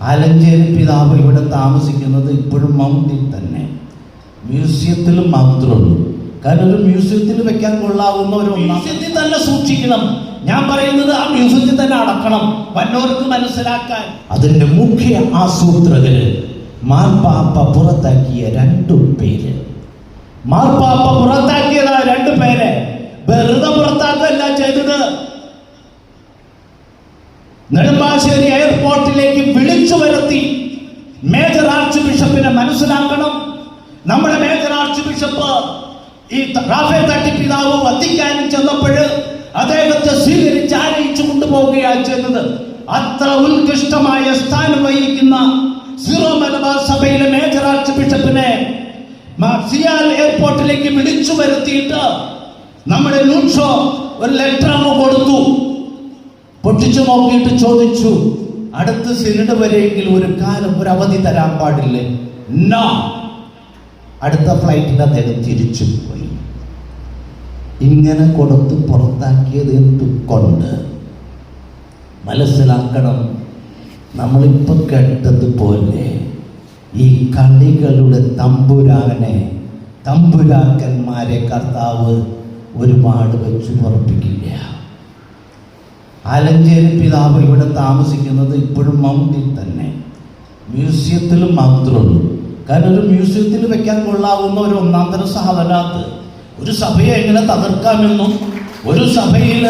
ആലഞ്ചേരി പിതാവ് ഇവിടെ താമസിക്കുന്നത് ഇപ്പോഴും മൗണ്ടിൽ തന്നെ, മ്യൂസിയത്തിൽ മാത്രമുള്ളൂ. കാരണം ഒരു മ്യൂസിയത്തിൽ വെക്കാൻ കൊള്ളാവുന്ന ഒരു മ്യൂസിയത്തിൽ തന്നെ സൂക്ഷിക്കണം. ഞാൻ പറയുന്നത് ആ മ്യൂസിയത്തിൽ തന്നെ അടക്കണം, വന്നവർക്ക് മനസ്സിലാക്കാൻ. അതിന്റെ മുഖ്യ ആസൂത്രകര് മാർപ്പാപ്പ പുറത്താക്കിയ 2 പേര്. മാർപ്പാപ്പ പുറത്താക്കിയതാ 2 പേര്. വെറുതെ പുറത്താക്കല്ല ചെയ്തത്. നെടുമ്പാശ്ശേരി എയർപോർട്ടിലേക്ക് വിളിച്ചു വരുത്തി മേജർ ആർച്ച് ബിഷപ്പിനെ മനസ്സിലാക്കണം. നമ്മുടെ മേജർ ആർച്ച് ബിഷപ്പ് ഈ റാഫേൽ തട്ടിപ്പിതാവ് വത്തിക്കാനിൽ ചെന്നപ്പോൾ അദ്ദേഹത്തെ സ്വീകരിച്ച് ആനയിച്ചു കൊണ്ടുപോവുകയാണ് ചെയ്യുന്നത്. അത്ര ഉത്കൃഷ്ടമായ സ്ഥാനം വഹിക്കുന്ന സീറോ മലബാർ സഭയിലെ മേജർ ആർച്ച് ബിഷപ്പിനെ സിയാൽ എയർപോർട്ടിലേക്ക് വിളിച്ചു വരുത്തിയിട്ട് നമ്മുടെ ലൂക്ഷോ ഒരു ലെറ്റർ കൊടുത്തു. പൊട്ടിച്ചു നോക്കിയിട്ട് ചോദിച്ചു, അടുത്ത സിനഡ് വരെയെങ്കിലും ഒരു കാലം ഒരു അവധി തരാൻ പാടില്ലേ? നോ. അടുത്ത ഫ്ലൈറ്റിൽ അദ്ദേഹം തിരിച്ചു പോയി. ഇങ്ങനെ കൊടുത്ത് പുറത്താക്കിയത് എന്തുകൊണ്ട് മനസ്സിലാക്കണം. നമ്മളിപ്പോ കേട്ടതുപോലെ ഈ കളികളുടെ തമ്പുരാക്കന്മാരെ കർത്താവ് ഒരുപാട് വെച്ചു ഉറപ്പിക്കില്ല. ആലഞ്ചേരി പിതാവ് ഇവിടെ താമസിക്കുന്നത് ഇപ്പോഴും മൗണ്ടിൽ തന്നെ, മ്യൂസിയത്തിൽ മാത്രമുള്ളൂ. കാരണം ഒരു മ്യൂസിയത്തിൽ വെക്കാൻ കൊള്ളാവുന്ന ഒരു ഒന്നാന്തര സാധനത്ത് ഒരു സഭയെ എങ്ങനെ തകർക്കാമെന്നും ഒരു സഭയിൽ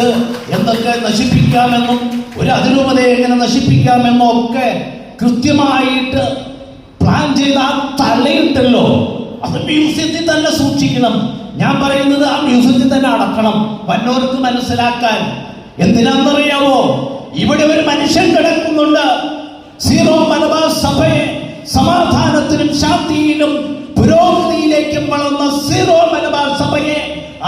എന്തൊക്കെ നശിപ്പിക്കാമെന്നും ഒരു അതിരൂപതയെ എങ്ങനെ നശിപ്പിക്കാമെന്നും ഒക്കെ കൃത്യമായിട്ട് പ്ലാൻ ചെയ്ത് ആ തലയിട്ടല്ലോ. അത് മ്യൂസിയത്തിൽ തന്നെ സൂക്ഷിക്കണം. ഞാൻ പറയുന്നത് ആ മ്യൂസിയത്തിൽ തന്നെ അടക്കണം, വന്നവർക്ക് മനസ്സിലാക്കാൻ. എന്തിനാണെന്നറിയാമോ? ഇവിടെ ഒരു മനുഷ്യൻ കിടക്കുന്നുണ്ട്. സീറോ മലബാർ സഭയെ സമാധാനത്തിനും ശാന്തിയിലും പുരോഗതിയിലേക്കും വളർന്ന സീറോ മലബാർ സഭയെ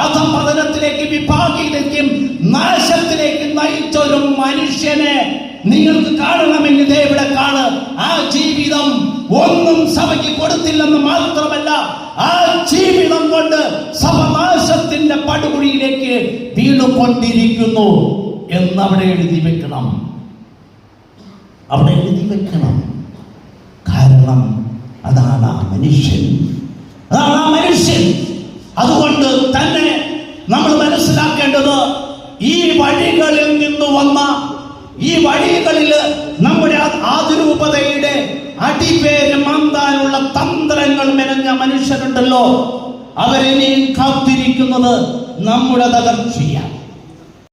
അധപതനത്തിലേക്കും വിഭാഗീയതയ്ക്കും നാശത്തിലേക്കും നയിച്ച ഒരു മനുഷ്യനെ നിങ്ങൾക്ക് കാണണമെങ്കിൽ ഇവിടെ കാണ്. ആ ജീവിതം ഒന്നും സഭയ്ക്ക് കൊടുത്തില്ലെന്ന് മാത്രമല്ല, ആ ജീവിതം കൊണ്ട് സഭ നാശത്തിന്റെ പടുകുഴിയിലേക്ക് വീണുകൊണ്ടിരിക്കുന്നു എന്നവിടെ എഴുതി വെക്കണം. അവിടെ എഴുതി വെക്കണം. കാരണം അതാണ് ആ മനുഷ്യൻ. അതുകൊണ്ട് തന്നെ നമ്മൾ മനസ്സിലാക്കേണ്ടത് ഈ വഴികളിൽ നിന്ന് വന്ന ഈ വഴികളിൽ നമ്മുടെ അതിരൂപതയുടെ അടിപേര് മാന്താനുള്ള തന്ത്രങ്ങൾ മെനഞ്ഞ മനുഷ്യരുണ്ടല്ലോ, അവരെനിയും കാത്തിരിക്കുന്നത് നമ്മുടെ തകർച്ചയാണ്.